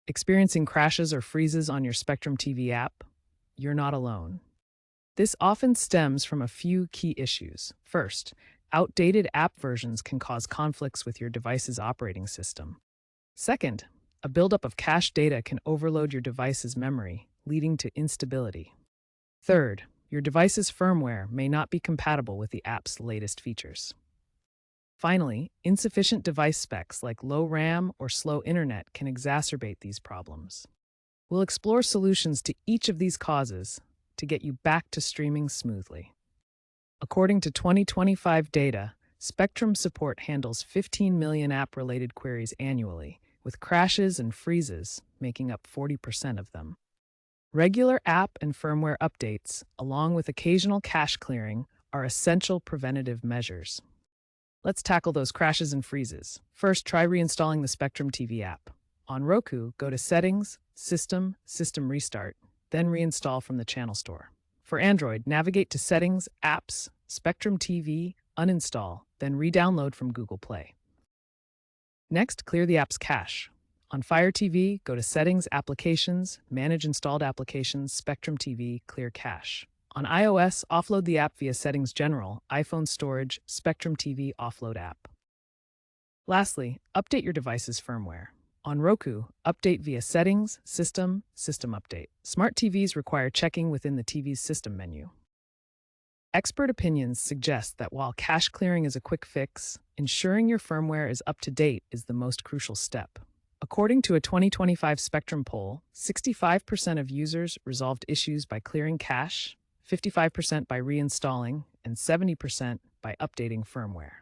Experiencing crashes or freezes on your Spectrum TV app? You're not alone. This often stems from a few key issues. First, outdated app versions can cause conflicts with your device's operating system. Second, a buildup of cached data can overload your device's memory, leading to instability. Third, your device's firmware may not be compatible with the app's latest features. Finally, insufficient device specs like low RAM or slow internet can exacerbate these problems. We'll explore solutions to each of these causes to get you back to streaming smoothly. According to 2025 data, Spectrum support handles 15 million app-related queries annually, with crashes and freezes making up 40% of them. Regular app and firmware updates, along with occasional cache clearing, are essential preventative measures. Let's tackle those crashes and freezes. First, try reinstalling the Spectrum TV app. On Roku, go to Settings, System, System Restart, then reinstall from the channel store. For Android, navigate to Settings, Apps, Spectrum TV, uninstall, then re-download from Google Play. Next, clear the app's cache. On Fire TV, go to Settings, Applications, Manage Installed Applications, Spectrum TV, Clear Cache. On iOS, offload the app via Settings General, iPhone Storage, Spectrum TV Offload app. Lastly, update your device's firmware. On Roku, update via Settings, System, System Update. Smart TVs require checking within the TV's system menu. Expert opinions suggest that while cache clearing is a quick fix, ensuring your firmware is up to date is the most crucial step. According to a 2025 Spectrum poll, 65% of users resolved issues by clearing cache, 55% by reinstalling, and 70% by updating firmware.